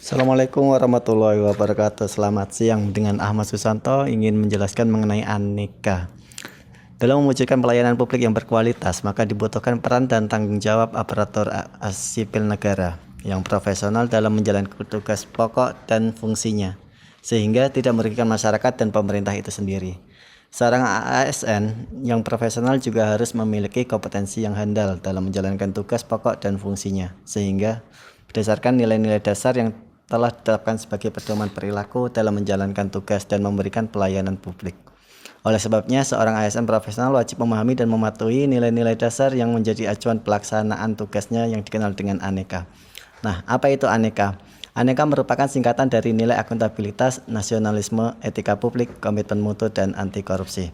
Assalamualaikum warahmatullahi wabarakatuh. Selamat siang, dengan Ahmad Susanto ingin menjelaskan mengenai aneka. Dalam mewujudkan pelayanan publik yang berkualitas, maka dibutuhkan peran dan tanggung jawab aparatur sipil negara yang profesional dalam menjalankan tugas pokok dan fungsinya, sehingga tidak merugikan masyarakat dan pemerintah itu sendiri. Seorang ASN yang profesional juga harus memiliki kompetensi yang handal dalam menjalankan tugas pokok dan fungsinya, sehingga berdasarkan nilai-nilai dasar yang telah ditetapkan sebagai pedoman perilaku dalam menjalankan tugas dan memberikan pelayanan publik. Oleh sebabnya, seorang ASN profesional wajib memahami dan mematuhi nilai-nilai dasar yang menjadi acuan pelaksanaan tugasnya yang dikenal dengan aneka. Nah, apa itu aneka? Aneka merupakan singkatan dari nilai akuntabilitas, nasionalisme, etika publik, komitmen mutu, dan anti korupsi.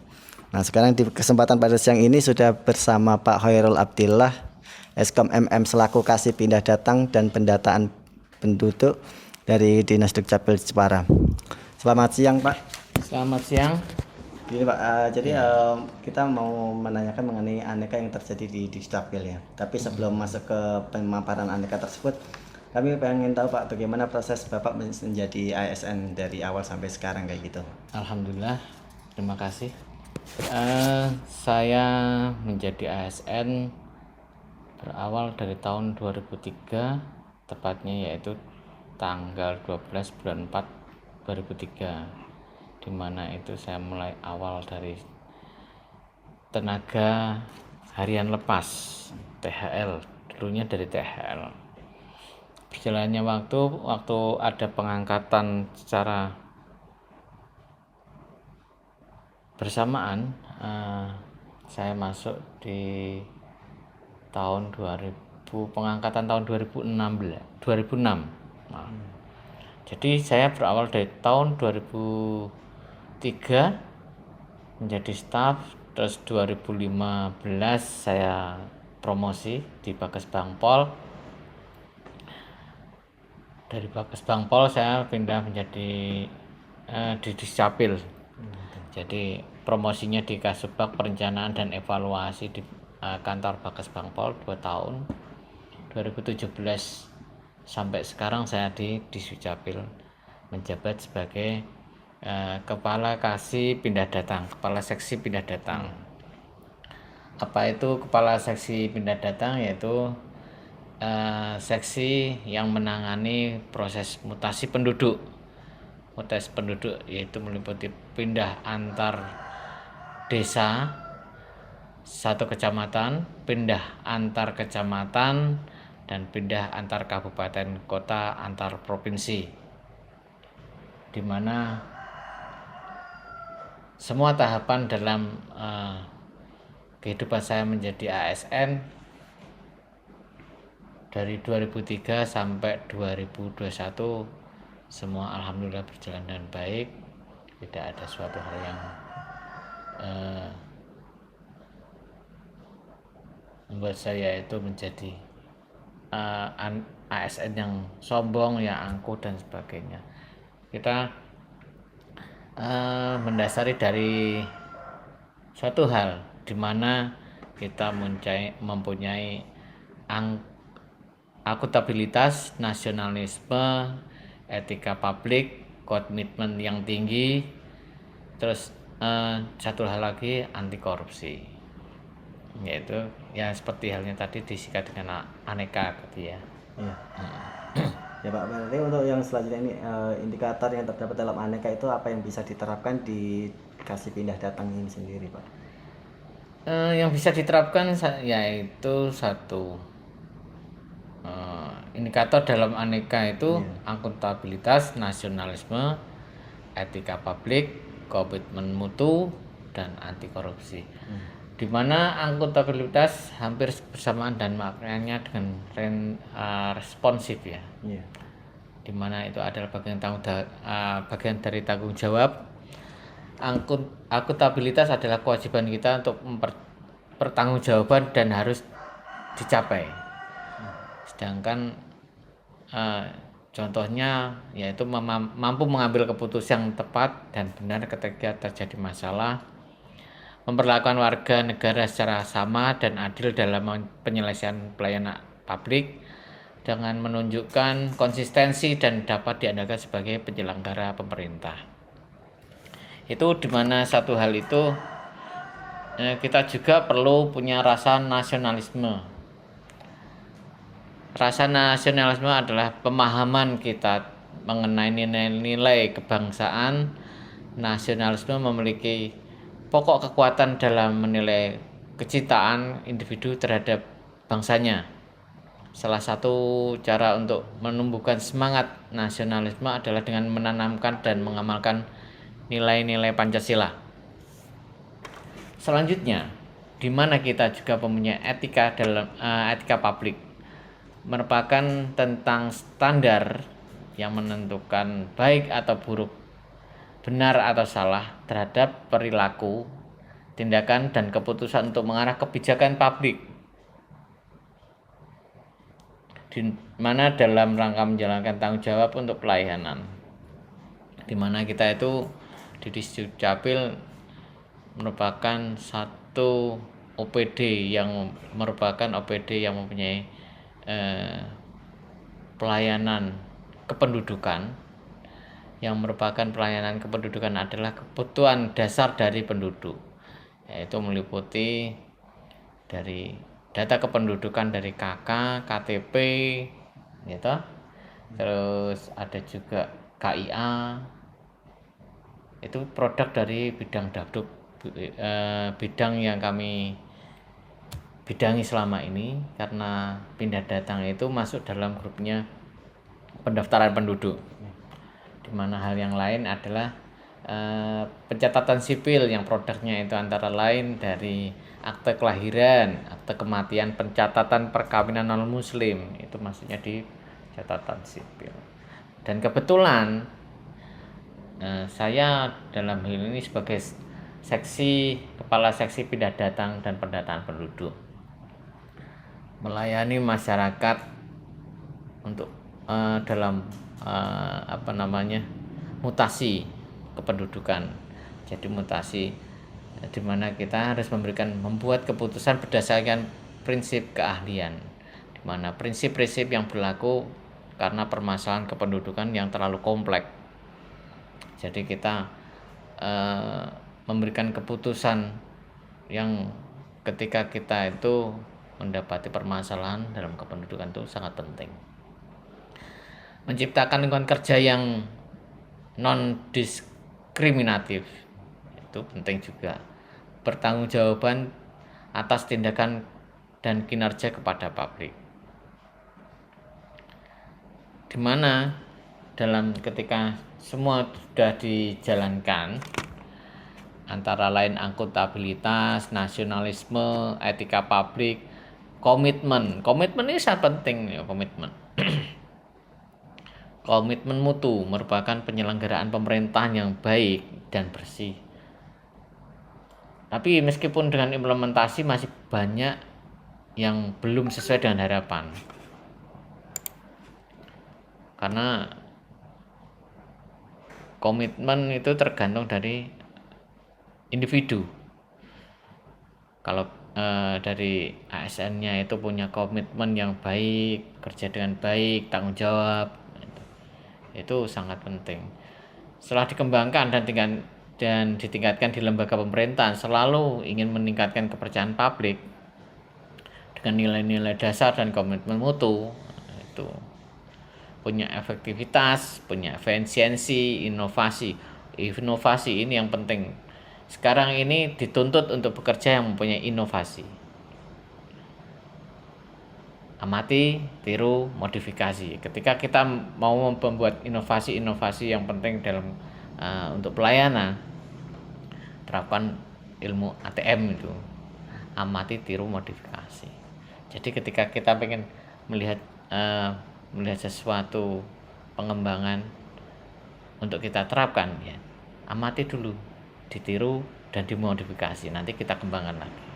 Nah, sekarang di kesempatan pada siang ini sudah bersama Pak Hoirul Abdillah, Eskom MM selaku Kasih Pindah Datang dan Pendataan Penduduk dari Dinas Dukcapil Jepara. Selamat siang, Pak. Selamat siang. Gini, Pak, kita mau menanyakan mengenai aneka yang terjadi di Dukcapil ya. Tapi sebelum masuk ke pemaparan aneka tersebut, kami pengen tahu, Pak, bagaimana proses Bapak menjadi ASN dari awal sampai sekarang kayak gitu. Alhamdulillah, terima kasih. Saya menjadi ASN berawal dari tahun 2003, tepatnya yaitu tanggal 12 bulan 4 2003, di mana itu saya mulai awal dari tenaga harian lepas THL, dulunya dari THL. Berjalannya waktu ada pengangkatan secara bersamaan, saya masuk di tahun 2000, pengangkatan tahun 2006. Nah, jadi saya berawal dari tahun 2003 menjadi staf, terus 2015 saya promosi di Bagas Bangpol. Dari Bagas Bangpol saya pindah menjadi di Dukcapil. Jadi promosinya di Kasubag Perencanaan dan Evaluasi di kantor Bagas Bangpol 2 tahun. 2017 sampai sekarang saya di Dukcapil menjabat sebagai Kepala Kasih Pindah Datang, Kepala Seksi Pindah Datang. Apa itu Kepala Seksi Pindah Datang? Yaitu seksi yang menangani proses mutasi penduduk. Mutasi penduduk yaitu meliputi pindah antar desa satu kecamatan, pindah antar kecamatan, dan pindah antar kabupaten kota, antar provinsi, di mana semua tahapan dalam kehidupan saya menjadi ASN dari 2003 sampai 2021 semua alhamdulillah berjalan dengan baik, tidak ada suatu hal yang membuat saya itu menjadi ASN yang sombong, yang angkuh dan sebagainya. Kita mendasari dari suatu hal di mana kita mempunyai akuntabilitas, nasionalisme, etika publik, komitmen yang tinggi, terus satu hal lagi anti korupsi, yaitu ya seperti halnya tadi disikat dengan aneka gitu ya. Iya. Ya, Pak, berarti untuk yang selanjutnya ini indikator yang terdapat dalam aneka itu apa yang bisa diterapkan di Kasih Pindah Datang ini sendiri, Pak? Yang bisa diterapkan yaitu satu, indikator dalam aneka itu akuntabilitas, nasionalisme, etika publik, komitmen mutu, dan anti korupsi. Di mana akuntabilitas hampir bersamaan dan maknanya dengan responsif ya. Di mana itu adalah bagian dari tanggung jawab. Akuntabilitas adalah kewajiban kita untuk mempertanggungjawaban dan harus dicapai. Sedangkan contohnya yaitu mampu mengambil keputusan yang tepat dan benar ketika terjadi masalah, memperlakukan warga negara secara sama dan adil dalam penyelesaian pelayanan publik, dengan menunjukkan konsistensi dan dapat diandalkan sebagai penyelenggara pemerintah. Itu dimana satu hal itu kita juga perlu punya rasa nasionalisme. Rasa nasionalisme adalah pemahaman kita mengenai nilai-nilai kebangsaan. Nasionalisme memiliki pokok kekuatan dalam menilai kecintaan individu terhadap bangsanya. Salah satu cara untuk menumbuhkan semangat nasionalisme adalah dengan menanamkan dan mengamalkan nilai-nilai Pancasila. Selanjutnya, di mana kita juga mempunyai etika dalam etika publik, merupakan tentang standar yang menentukan baik atau buruk, benar atau salah terhadap perilaku, tindakan, dan keputusan untuk mengarah kebijakan publik, di mana dalam rangka menjalankan tanggung jawab untuk pelayanan, di mana kita itu di Distrik Capil merupakan satu OPD yang mempunyai pelayanan kependudukan, yang merupakan pelayanan kependudukan adalah kebutuhan dasar dari penduduk, yaitu meliputi dari data kependudukan dari KK, KTP, gitu. Terus ada juga KIA, itu produk dari bidang Dapduk, bidang yang kami bidangi selama ini, karena pindah datang itu masuk dalam grupnya pendaftaran penduduk, dimana hal yang lain adalah pencatatan sipil yang produknya itu antara lain dari akte kelahiran, akte kematian, pencatatan perkawinan non muslim, itu maksudnya di catatan sipil. Dan kebetulan saya dalam hal ini sebagai kepala seksi pindah datang dan pendataan penduduk, melayani masyarakat untuk dalam mutasi kependudukan. Jadi mutasi di mana kita harus membuat keputusan berdasarkan prinsip keahlian, di mana prinsip-prinsip yang berlaku karena permasalahan kependudukan yang terlalu kompleks. Jadi kita memberikan keputusan yang ketika kita itu mendapati permasalahan dalam kependudukan itu sangat penting. Menciptakan lingkungan kerja yang non diskriminatif itu penting juga. Bertanggungjawaban atas tindakan dan kinerja kepada publik, dimana dalam ketika semua sudah dijalankan, antara lain akuntabilitas, nasionalisme, etika publik, komitmen ini sangat penting ya, komitmen mutu merupakan penyelenggaraan pemerintahan yang baik dan bersih. Tapi meskipun dengan implementasi masih banyak yang belum sesuai dengan harapan, karena komitmen itu tergantung dari individu. Kalau dari ASN-nya itu punya komitmen yang baik, kerja dengan baik, tanggung jawab, itu sangat penting. Setelah dikembangkan dan ditingkatkan di lembaga pemerintahan, selalu ingin meningkatkan kepercayaan publik dengan nilai-nilai dasar dan komitmen mutu, itu punya efektivitas, punya efisiensi, inovasi ini yang penting. Sekarang ini dituntut untuk bekerja yang mempunyai inovasi. Amati, tiru, modifikasi. Ketika kita mau membuat inovasi yang penting dalam untuk pelayanan, terapkan ilmu ATM itu, amati, tiru, modifikasi. Jadi ketika kita pengen melihat sesuatu pengembangan untuk kita terapkan, ya amati dulu, ditiru dan dimodifikasi, nanti kita kembangkan lagi.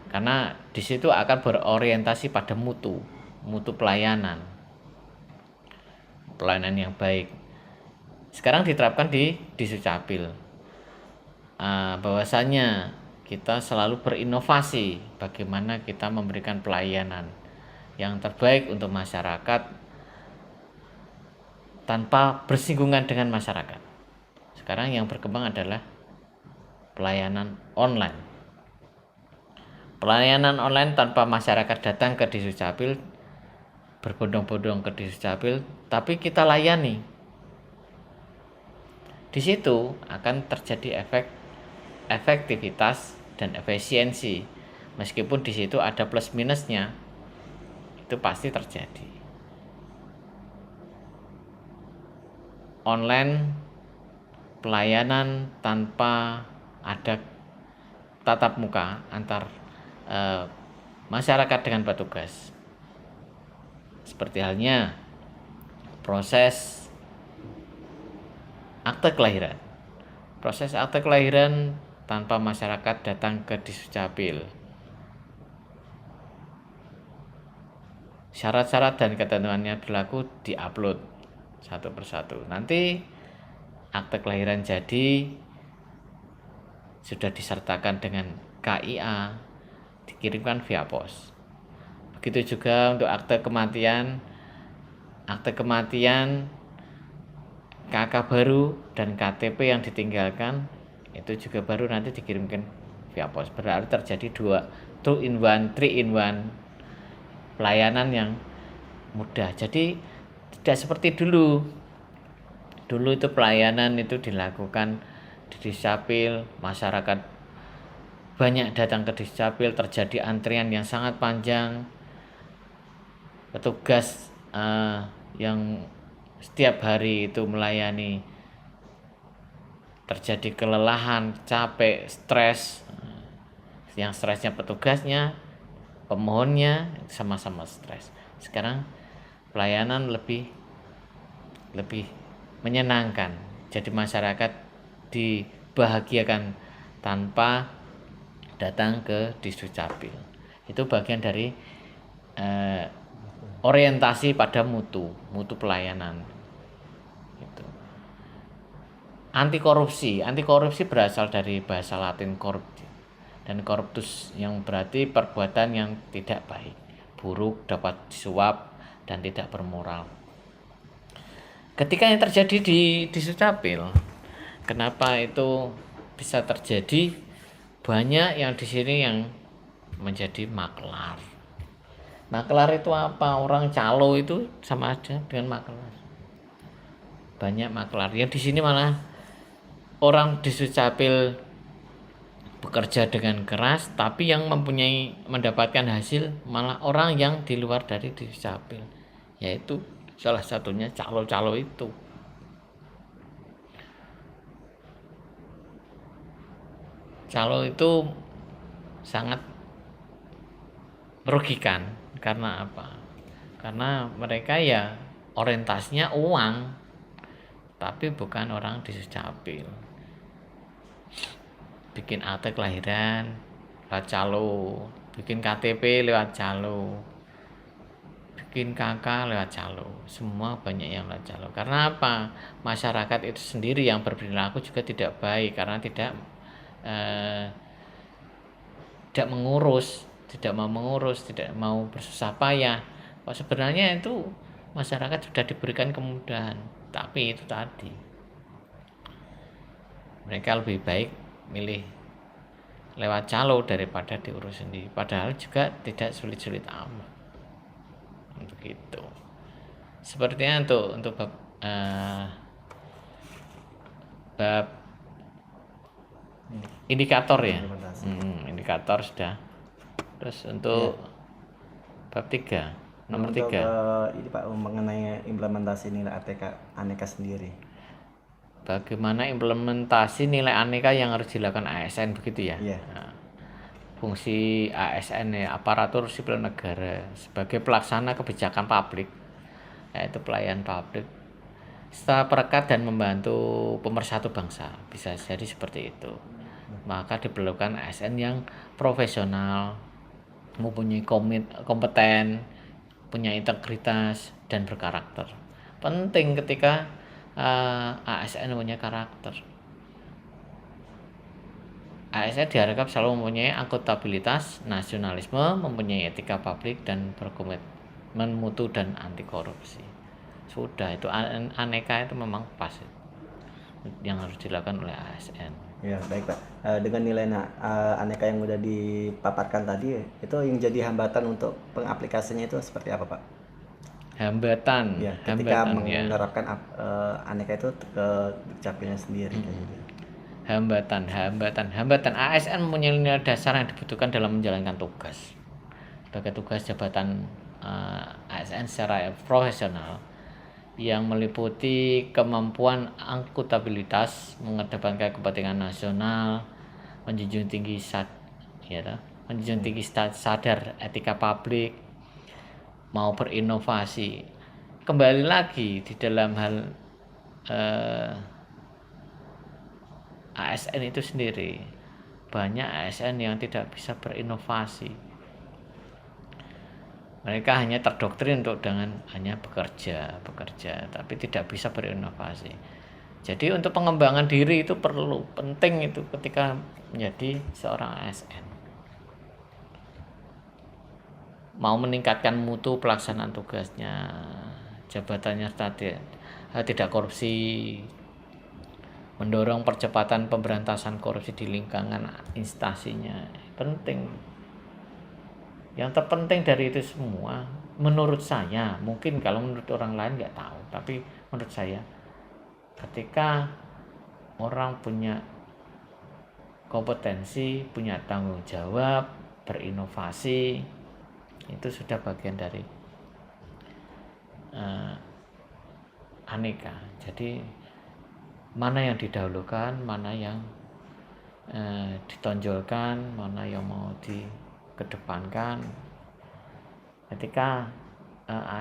Karena di situ akan berorientasi pada mutu pelayanan yang baik. Sekarang diterapkan di Disucapil, bahwasanya kita selalu berinovasi bagaimana kita memberikan pelayanan yang terbaik untuk masyarakat tanpa bersinggungan dengan masyarakat. Sekarang yang berkembang adalah pelayanan online. Pelayanan online tanpa masyarakat datang ke Disdukcapil, berbondong-bondong ke Disdukcapil, tapi kita layani. Di situ akan terjadi efektivitas dan efisiensi. Meskipun di situ ada plus minusnya, itu pasti terjadi. Online pelayanan tanpa ada tatap muka antar masyarakat dengan petugas. Seperti halnya proses akte kelahiran. Proses akte kelahiran tanpa masyarakat datang ke Disdukcapil. Syarat-syarat dan ketentuannya berlaku diupload satu persatu. Nanti akte kelahiran jadi sudah disertakan dengan KIA, dikirimkan via pos. Begitu juga untuk akte kematian, KK baru dan KTP yang ditinggalkan itu juga baru nanti dikirimkan via pos. Berarti terjadi 2 in 1, 3 in 1 pelayanan yang mudah. Jadi tidak seperti dulu. Dulu itu pelayanan itu dilakukan di Disdukcapil, masyarakat banyak datang ke Disdukcapil, terjadi antrian yang sangat panjang. Petugas yang setiap hari itu melayani terjadi kelelahan, capek, stres. Yang stresnya petugasnya, pemohonnya sama-sama stres. Sekarang pelayanan lebih menyenangkan. Jadi masyarakat dibahagiakan tanpa datang ke Disdukcapil. Itu bagian dari orientasi pada mutu pelayanan. Gitu. Anti korupsi berasal dari bahasa Latin corrupti, dan corruptus yang berarti perbuatan yang tidak baik, buruk, dapat disuap dan tidak bermoral. Ketika yang terjadi di Disdukcapil, kenapa itu bisa terjadi? Banyak yang di sini yang menjadi maklar. Maklar itu apa? Orang calo itu sama aja dengan maklar. Banyak maklar. Yang di sini malah orang Disdukcapil bekerja dengan keras, tapi yang mendapatkan hasil malah orang yang di luar dari Disdukcapil, yaitu salah satunya calo-calo itu. Calo itu sangat merugikan. Karena apa? Karena mereka ya orientasinya uang, tapi bukan orang Disdukcapil. Bikin akte kelahiran lewat calo, bikin KTP lewat calo, bikin KK lewat calo. Semua banyak yang lewat calo. Karena apa? Masyarakat itu sendiri yang berperilaku juga tidak baik, karena tidak mau mengurus, tidak mau bersusah payah. Sebenarnya itu masyarakat sudah diberikan kemudahan, tapi itu tadi mereka lebih baik milih lewat calo daripada diurus sendiri. Padahal juga tidak sulit-sulit amat. Begitu. Sepertinya untuk bab indikator ya. Indikator sudah. Terus untuk bab 3, nomor 3. Ini Pak, mengenai implementasi nilai aneka sendiri. Bagaimana implementasi nilai aneka yang harus dilakukan ASN, begitu ya? Iya. Nah, fungsi ASN ya, aparatur sipil negara, sebagai pelaksana kebijakan publik, yaitu pelayan publik, setelah perekat dan membantu pemersatu bangsa, bisa jadi seperti itu. Maka diperlukan ASN yang profesional, mempunyai kompeten, punya integritas dan berkarakter. Penting ketika ASN punya karakter. ASN diharapkan selalu mempunyai akuntabilitas, nasionalisme, mempunyai etika publik dan komitmen mutu dan anti korupsi. Sudah itu Aneka itu memang pas yang harus dilakukan oleh ASN. Ya, baik Pak. Dengan nilai aneka yang udah dipaparkan tadi, itu yang jadi hambatan untuk pengaplikasinya itu seperti apa Pak? Hambatan, Ya, ketika ya. menerapkan aneka itu ke dukcapilnya sendiri kayak gitu. Hambatan. ASN mempunyai nilai dasar yang dibutuhkan dalam menjalankan tugas. Sebagai tugas jabatan ASN secara profesional yang meliputi kemampuan akuntabilitas, mengedepankan kepentingan nasional, menjunjung tinggi sadar etika publik, mau berinovasi. Kembali lagi di dalam hal ASN itu sendiri, banyak ASN yang tidak bisa berinovasi. Mereka hanya terdoktrin untuk dengan hanya bekerja, tapi tidak bisa berinovasi. Jadi untuk pengembangan diri itu penting itu ketika menjadi seorang ASN. Mau meningkatkan mutu pelaksanaan tugasnya, jabatannya tidak korupsi, mendorong percepatan pemberantasan korupsi di lingkungan instansinya, penting. Yang terpenting dari itu semua, menurut saya, mungkin kalau menurut orang lain nggak tahu, tapi menurut saya, ketika orang punya kompetensi, punya tanggung jawab, berinovasi, itu sudah bagian dari aneka. Jadi mana yang didahulukan, mana yang ditonjolkan, mana yang mau dikedepankan. Ketika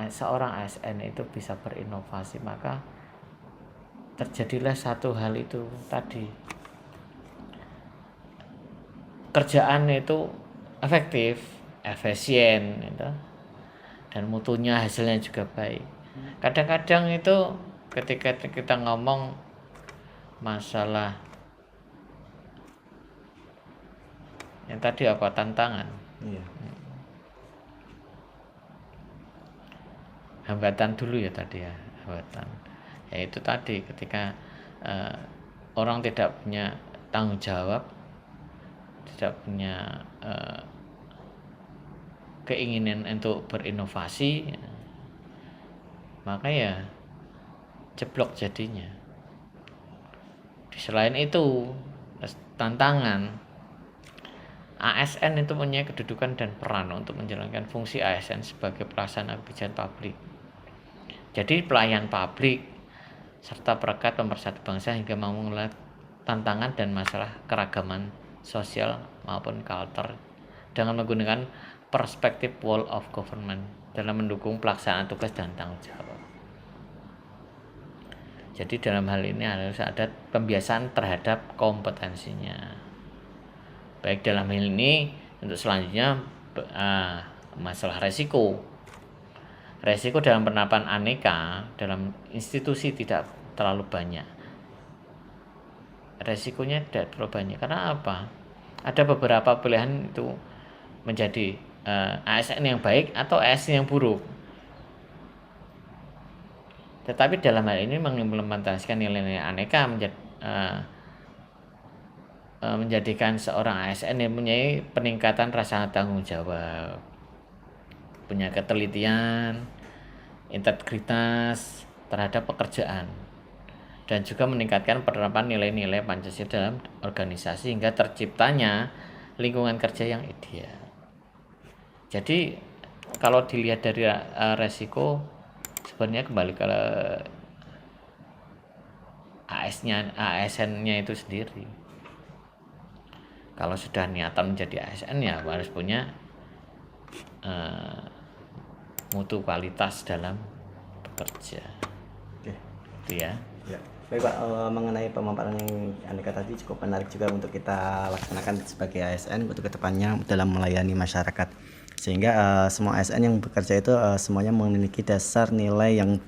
seorang ASN itu bisa berinovasi, maka terjadilah satu hal itu tadi, kerjaan itu efektif, efisien gitu, dan mutunya hasilnya juga baik. Kadang-kadang itu ketika kita ngomong masalah yang tadi apa, tantangan, hambatan dulu ya tadi ya, hambatan yaitu tadi ketika orang tidak punya tanggung jawab, tidak punya keinginan untuk berinovasi, maka ya jeblok jadinya. Selain itu, tantangan, ASN itu punya kedudukan dan peran untuk menjalankan fungsi ASN sebagai pelaksana kebijakan publik. Jadi pelayan publik serta perekat pemersatu bangsa hingga mau mengelola tantangan dan masalah keragaman sosial maupun culture dengan menggunakan perspektif whole of government dalam mendukung pelaksanaan tugas dan tanggung jawab. Jadi dalam hal ini harus ada pembiasaan terhadap kompetensinya. Baik dalam hal ini, untuk selanjutnya masalah resiko. Resiko dalam penerapan aneka dalam institusi tidak terlalu banyak. Resikonya tidak terlalu banyak. Karena apa? Ada beberapa pilihan itu menjadi ASN yang baik atau ASN yang buruk. Tetapi dalam hal ini mengimplementasikan nilai-nilai aneka menjadikan seorang ASN yang mempunyai peningkatan rasa tanggung jawab, punya ketelitian, integritas terhadap pekerjaan, dan juga meningkatkan penerapan nilai-nilai Pancasila dalam organisasi hingga terciptanya lingkungan kerja yang ideal. Jadi kalau dilihat dari resiko, sebenarnya kembali ke ASN-nya itu sendiri. Kalau sudah niatan menjadi ASN ya harus punya mutu kualitas dalam bekerja. Oke. Itu ya. Ya. Baik Pak, mengenai pemaparan yang aneka tadi cukup menarik juga untuk kita laksanakan sebagai ASN untuk kedepannya dalam melayani masyarakat. Sehingga semua ASN yang bekerja itu semuanya memiliki dasar nilai yang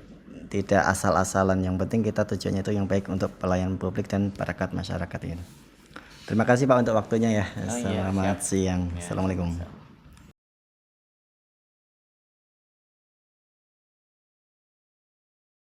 tidak asal-asalan. Yang penting kita tujuannya itu yang baik untuk pelayanan publik dan perangkat masyarakat ini. Terima kasih Pak untuk waktunya ya. Selamat siang. Assalamualaikum.